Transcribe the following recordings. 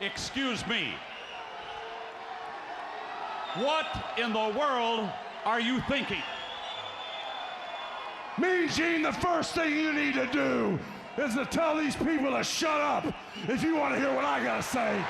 Excuse me. What in the world are you thinking? Mean Gene, the first thing you need to do is to tell these people to shut up if you want to hear what I gotta say.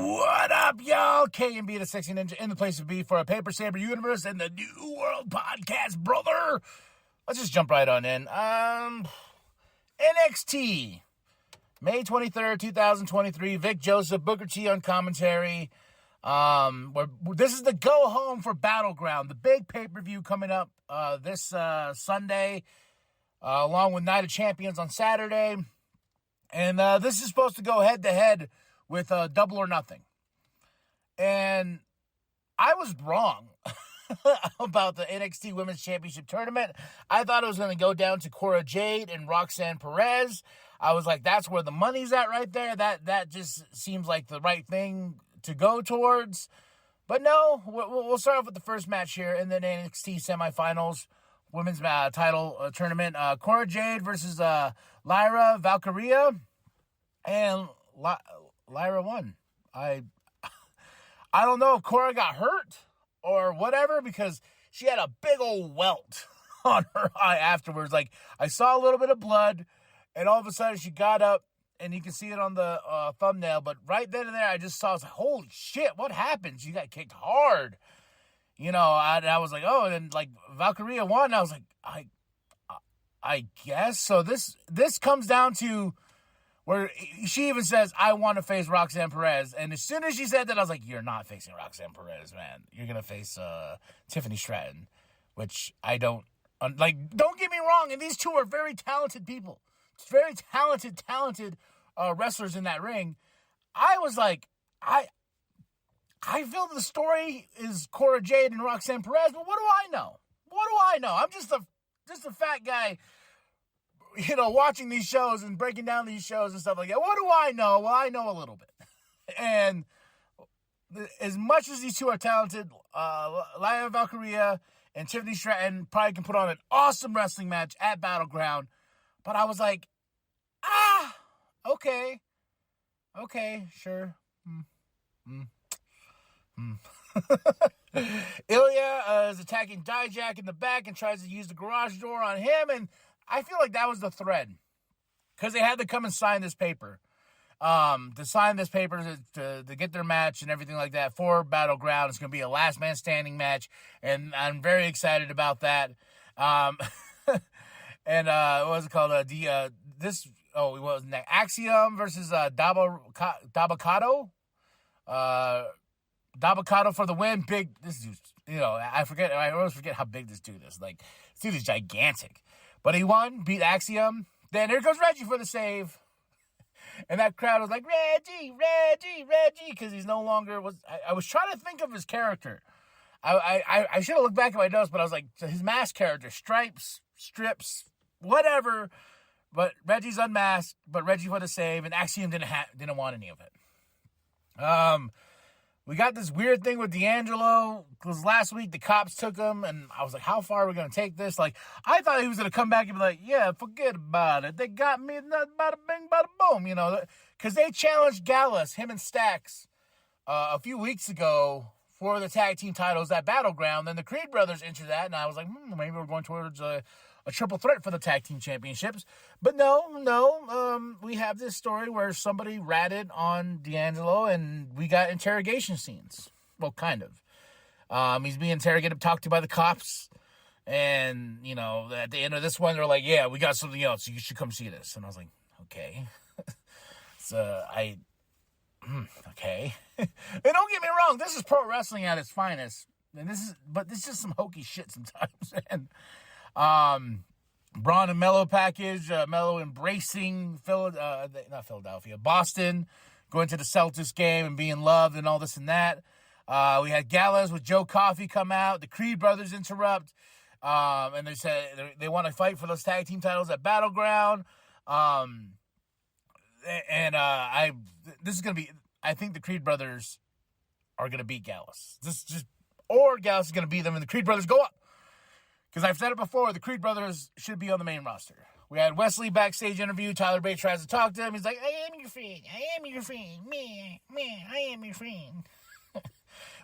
What up, y'all? K&B, the Sexy Ninja, in the place to be for a Paper Saber universe and the New World podcast, brother. Let's just jump right on in. NXT, May 23rd, 2023. Vic Joseph, Booker T on commentary. This is the go home for Battleground, the big pay-per-view coming up this Sunday, along with Night of Champions on Saturday. And this is supposed to go head-to-head with Double or Nothing. And I was wrong about the NXT Women's Championship Tournament. I thought it was going to go down to Cora Jade and Roxanne Perez. I was like, that's where the money's at right there. That just seems like the right thing to go towards. But no, we'll start off with the first match here in the NXT semifinals, women's title tournament. Cora Jade versus Lyra Valkyria, and Lyra won. I don't know if Cora got hurt or whatever, because she had a big old welt on her eye afterwards. Like, I saw a little bit of blood, and all of a sudden she got up, and you can see it on the thumbnail. But right then and there, I just saw, I was like, holy shit, what happened? She got kicked hard. You know, I was like, oh, and then, like, Valkyria won. And I was like, I guess. So this comes down to where she even says, I want to face Roxanne Perez. And as soon as she said that, I was like, you're not facing Roxanne Perez, man. You're going to face Tiffany Stratton, which I don't, don't get me wrong. And these two are very talented people. Very talented wrestlers in that ring. I was like, I feel the story is Cora Jade and Roxanne Perez, but what do I know? I'm just a fat guy, you know, watching these shows and breaking down these shows and stuff like that. What do I know? Well, I know a little bit. And as much as these two are talented, Lyra Valkyria and Tiffany Stratton probably can put on an awesome wrestling match at Battleground. But I was like, okay, sure. Ilya is attacking Dijak in the back and tries to use the garage door on him, and I feel like that was the thread, because they had to come and sign this paper, to get their match and everything like that for Battleground. It's going to be a last man standing match, and I'm very excited about that. And what was it called? What was next? Axiom versus Dabakato. Dabakato for the win. Big. This dude, you know, I always forget how big this dude is. Like, this dude is gigantic. But he won, beat Axiom. Then here comes Reggie for the save. And that crowd was like, Reggie, because he's no longer I was trying to think of his character. I should have looked back at my notes, but I was like, his mask character, Stripes, Strips, whatever. But Reggie's unmasked, but Reggie for the save, and Axiom didn't want any of it. We got this weird thing with D'Angelo, because last week the cops took him, and I was like, how far are we going to take this? Like, I thought he was going to come back and be like, yeah, forget about it. They got me, bada bing, bada boom, you know, because they challenged Gallus, him and Stax, a few weeks ago for the tag team titles at Battleground. Then the Creed brothers entered that, and I was like, maybe we're going towards a triple threat for the tag team championships. But no, we have this story where somebody ratted on D'Angelo, and we got interrogation scenes. Well, kind of. He's being interrogated, talked to by the cops, and, you know, at the end of this one, they're like, yeah, we got something else, so you should come see this. And I was like, okay. Okay. And don't get me wrong, this is pro wrestling at its finest. And this is just some hokey shit sometimes. And Braun and Mello package, Mello embracing Boston, going to the Celtics game and being loved and all this and that. We had Gallows with Joe Coffey come out. The Creed brothers interrupt. And they said they want to fight for those tag team titles at Battleground. I think the Creed brothers are going to beat Gallus. Or Gallus is going to beat them and the Creed brothers go up. Because I've said it before, the Creed brothers should be on the main roster. We had Wesley backstage interview. Tyler Bate tries to talk to him. He's like, I am your friend. I am your friend. Man, I am your friend.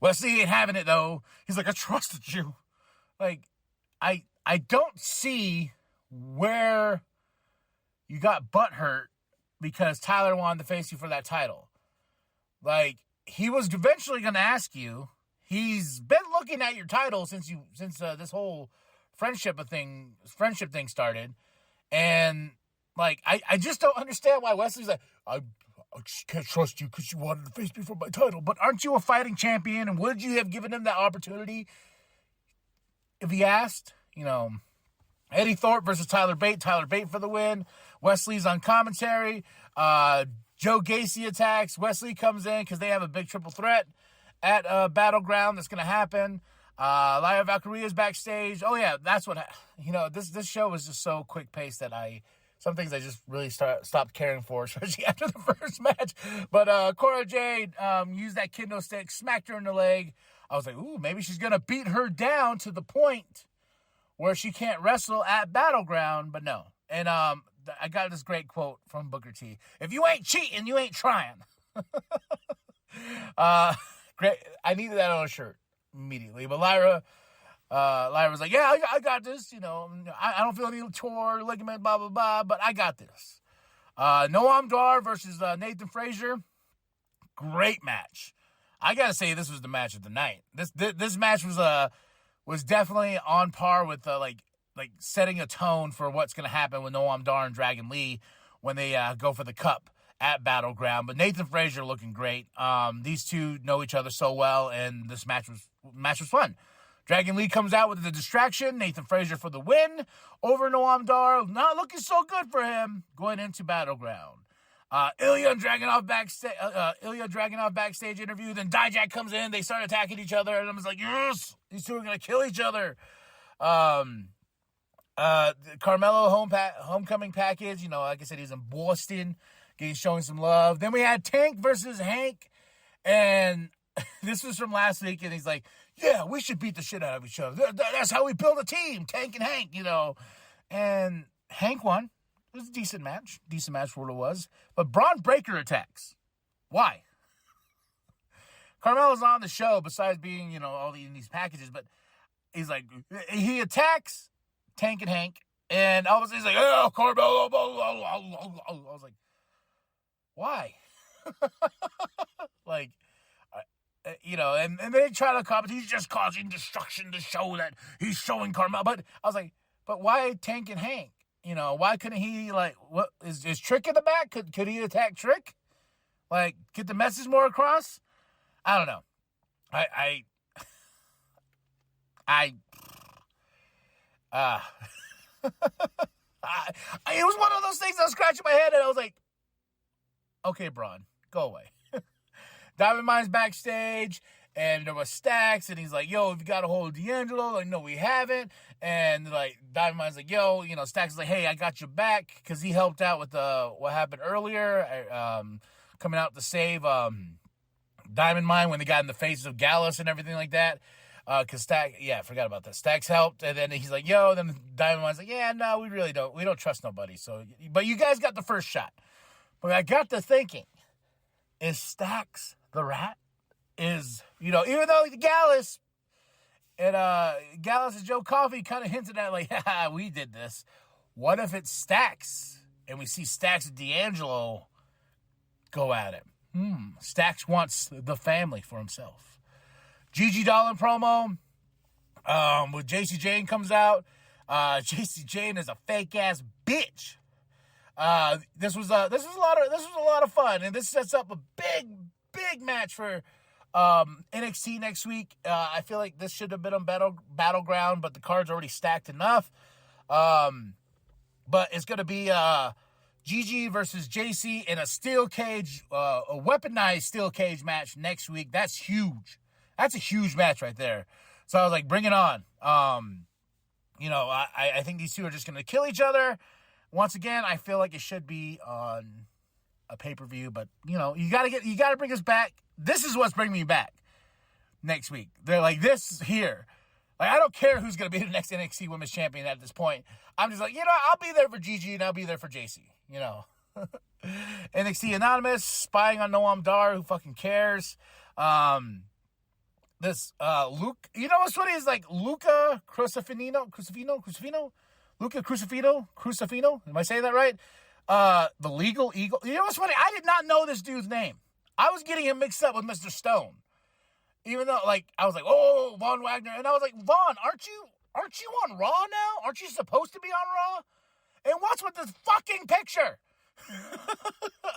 Wesley ain't having it, though. He's like, I trusted you. Like, I don't see where you got butthurt because Tyler wanted to face you for that title. Like, he was eventually going to ask you. He's been looking at your title since this whole friendship thing started. And, like, I just don't understand why Wesley's like, I just can't trust you because you wanted to face me for my title. But aren't you a fighting champion? And would you have given him that opportunity if he asked? You know, Eddie Thorpe versus Tyler Bate. Tyler Bate for the win. Wesley's on commentary. Joe Gacy attacks. Wesley comes in because they have a big triple threat at Battleground that's going to happen. Lyra Valkyria's backstage. Oh, yeah, that's what... this show was just so quick-paced that some things I just really stopped caring for, especially after the first match. But Cora Jade used that kendo stick, smacked her in the leg. I was like, ooh, maybe she's going to beat her down to the point where she can't wrestle at Battleground, but no. And I got this great quote from Booker T. If you ain't cheating, you ain't trying. Great. I needed that on a shirt immediately. But Lyra was like, yeah, I got this. You know, I don't feel any torn ligament, blah, blah, blah, but I got this. Noam Dar versus Nathan Frazier. Great match. I got to say, this was the match of the night. This match was definitely on par with like setting a tone for what's going to happen with Noam Dar and Dragon Lee when they go for the cup at Battleground. But Nathan Frazier looking great. These two know each other so well, and this match was fun. Dragon Lee comes out with the distraction. Nathan Frazier for the win over Noam Dar. Not looking so good for him going into Battleground. Ilya Dragunov backstage interview. Then Dijak comes in. They start attacking each other, and I was like, yes, these two are gonna kill each other. Carmelo homecoming package. You know, like I said, he's in Boston, showing some love. Then we had Tank versus Hank, and this was from last week, and he's like, yeah, we should beat the shit out of each other. That's how we build a team, Tank and Hank, you know. And Hank won. It was a decent match for what it was. But Braun Breaker attacks. Why? Carmelo's on the show besides being, you know, all in these packages, but he's like, he attacks Tank and Hank, and all of a sudden he's like, oh, Carmelo. I was like, why? Like, you know, and they try to comment, he's just causing destruction to show that he's showing Carmelo. But I was like, but why Tank and Hank? You know, why couldn't he, like, what, is Trick in the back? Could he attack Trick? Like, get the message more across? I don't know. It was one of those things I was scratching my head, and I was like, okay, Braun, go away. Diamond Mine's backstage, and there was Stacks, and he's like, yo, if you got a hold of D'Angelo, like, no, we haven't. And, like, Diamond Mine's like, yo, you know, Stacks is like, hey, I got your back, because he helped out with what happened earlier, coming out to save Diamond Mine when they got in the faces of Gallus and everything like that. Because Stacks, yeah, I forgot about that. Stacks helped, and then he's like, yo, then Diamond Mine's like, yeah, no, we really don't. We don't trust nobody. So, but you guys got the first shot. But I got to thinking, is Stacks the Rat? Is, you know, even though Gallus and Joe Coffey kind of hinted at, like, haha, we did this. What if it's Stacks and we see Stacks and D'Angelo go at it? Stacks wants the family for himself. Gigi Dolan promo with JC Jane comes out. JC Jane is a fake ass bitch. This was a lot of fun, and this sets up a big match for NXT next week. I feel like this should have been on Battleground, but the card's already stacked enough. But it's gonna be Gigi versus JC in a steel cage, a weaponized steel cage match next week. That's huge. That's a huge match right there. So I was like, bring it on. You know, I think these two are just gonna kill each other. Once again, I feel like it should be on a pay-per-view, but you know, you gotta bring us back. This is what's bringing me back next week. They're like, this here. Like, I don't care who's going to be the next NXT Women's Champion at this point. I'm just like, I'll be there for Gigi and I'll be there for JC, NXT Anonymous, spying on Noam Dar, who fucking cares? This Luke, what's funny is like Luca Crucifino. Luca Crucifino. Am I saying that right? The Legal Eagle. You know what's funny? I did not know this dude's name. I was getting him mixed up with Mr. Stone. Even though, like, I was like, oh, Von Wagner. And I was like, Von, aren't you on Raw now? Aren't you supposed to be on Raw? And what's with this fucking picture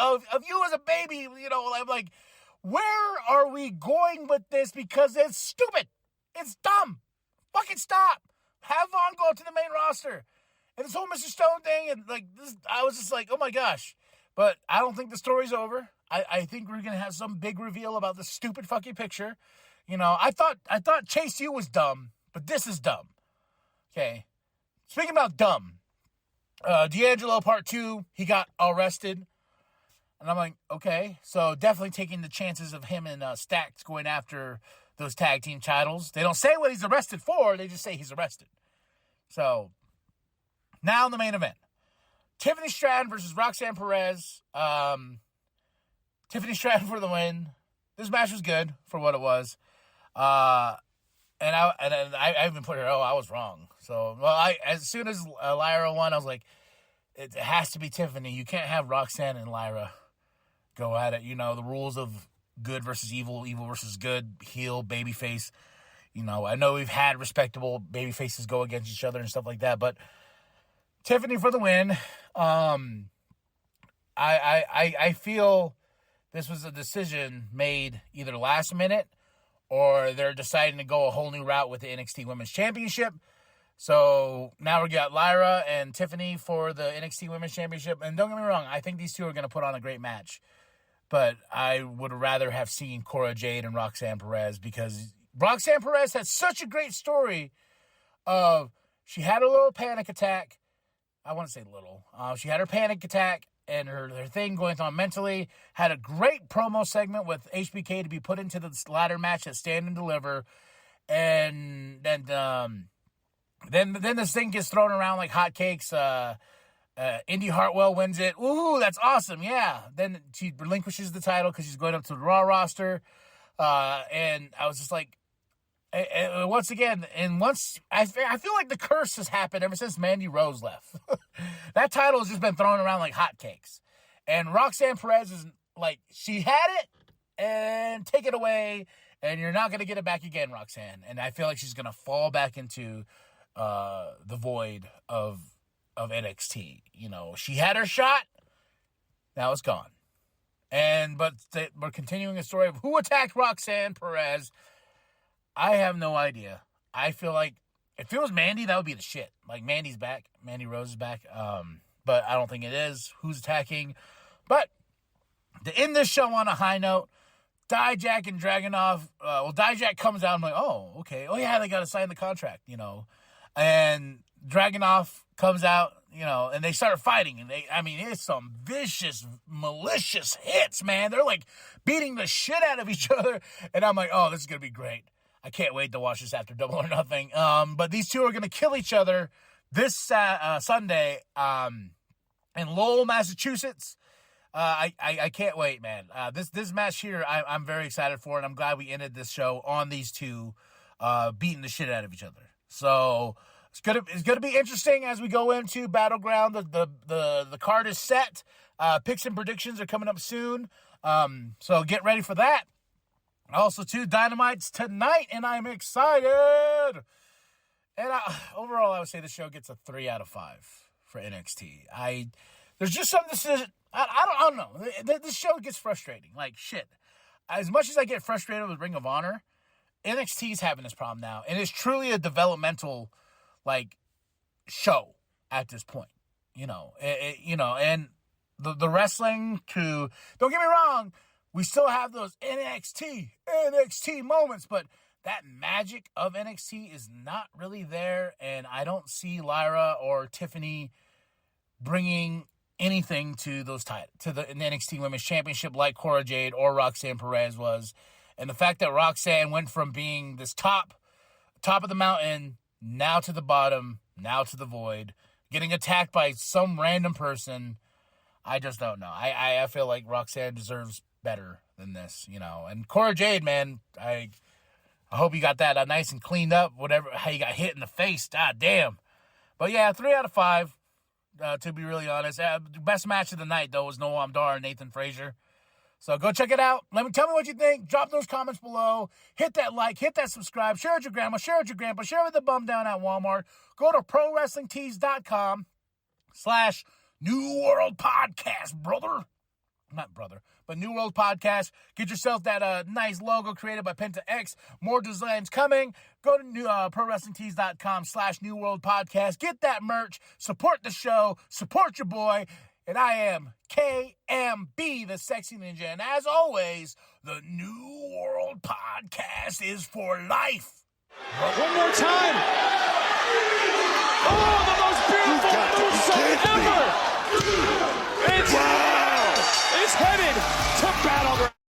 of you as a baby? I'm like, where are we going with this? Because it's stupid. It's dumb. Fucking stop. Have Vaughn go to the main roster. And this whole Mr. Stone thing, and like this, I was just like, oh my gosh. But I don't think the story's over. I think we're gonna have some big reveal about this stupid fucking picture. I thought Chase U was dumb, but this is dumb. Okay. Speaking about dumb, D'Angelo Part 2, he got arrested. And I'm like, okay, so definitely taking the chances of him and Stacks going after those tag team titles. They don't say what he's arrested for. They just say he's arrested. So, now in the main event. Tiffany Stratton versus Roxanne Perez. Tiffany Stratton for the win. This match was good for what it was. And I even put her, I was wrong. So, as soon as Lyra won, I was like, it has to be Tiffany. You can't have Roxanne and Lyra go at it. The rules of good versus evil, evil versus good, heel, babyface. I know we've had respectable babyfaces go against each other and stuff like that, but Tiffany for the win. I feel this was a decision made either last minute or they're deciding to go a whole new route with the NXT Women's Championship. So now we got Lyra and Tiffany for the NXT Women's Championship. And don't get me wrong, I think these two are going to put on a great match. But I would rather have seen Cora Jade and Roxanne Perez, because Roxanne Perez had such a great story of she had a little panic attack. I want to say little. She had her panic attack and her thing going on mentally. Had a great promo segment with HBK to be put into the ladder match at Stand and Deliver. And then this thing gets thrown around like hotcakes. Indy Hartwell wins it. Ooh, that's awesome. Yeah. Then she relinquishes the title because she's going up to the Raw roster. And I was just like, once again, I feel like the curse has happened ever since Mandy Rose left. That title has just been thrown around like hotcakes. And Roxanne Perez is like, she had it and take it away, and you're not going to get it back again, Roxanne. And I feel like she's going to fall back into the void of NXT. She had her shot. Now it's gone. But we're continuing the story of who attacked Roxanne Perez. I have no idea. I feel like if it was Mandy, that would be the shit. Like, Mandy's back. Mandy Rose is back. But I don't think it is. Who's attacking? But to end this show on a high note, Dijak and Dragunov. Dijak comes out. I'm like, oh, okay. Oh, yeah, they got to sign the contract, And Dragunov comes out, and they start fighting. And it's some vicious, malicious hits, man. They're like beating the shit out of each other. And I'm like, oh, this is going to be great. I can't wait to watch this after Double or Nothing. But these two are going to kill each other this Sunday in Lowell, Massachusetts. I can't wait, man. This match here, I'm very excited for, and I'm glad we ended this show on these two beating the shit out of each other. So it's gonna be interesting as we go into Battleground. The card is set. Picks and predictions are coming up soon. So get ready for that. Also, too, Dynamite's tonight, and I'm excited. And overall, I would say the show gets a 3 out of 5 for NXT. There's just some decision. I don't know. This show gets frustrating. Like, shit. As much as I get frustrated with Ring of Honor, NXT's having this problem now. And it's truly a developmental, show at this point. And the wrestling don't get me wrong, we still have those NXT moments, but that magic of NXT is not really there, and I don't see Lyra or Tiffany bringing anything to those to the NXT Women's Championship like Cora Jade or Roxanne Perez was. And the fact that Roxanne went from being this top top of the mountain, now to the bottom, now to the void, getting attacked by some random person. I just don't know. I feel like Roxanne deserves better than this, you know. And Cora Jade, man, I hope you got that nice and cleaned up, whatever, how you got hit in the face. God damn. But yeah, 3 out of 5, to be really honest. Best match of the night, though, was Noam Dar and Nathan Frazier. So go check it out. Tell me what you think. Drop those comments below. Hit that like, hit that subscribe. Share with your grandma, share with your grandpa, share with the bum down at Walmart. Go to ProWrestlingTees.com/New World Podcast, brother. Not brother, but New World Podcast. Get yourself that nice logo created by Penta X. More designs coming. Go to ProWrestlingTees.com/New World Podcast. Get that merch. Support the show. Support your boy. And I am KMB, the Sexy Ninja. And as always, the New World Podcast is for life. One more time. Oh, the most beautiful moonsault ever. It's headed to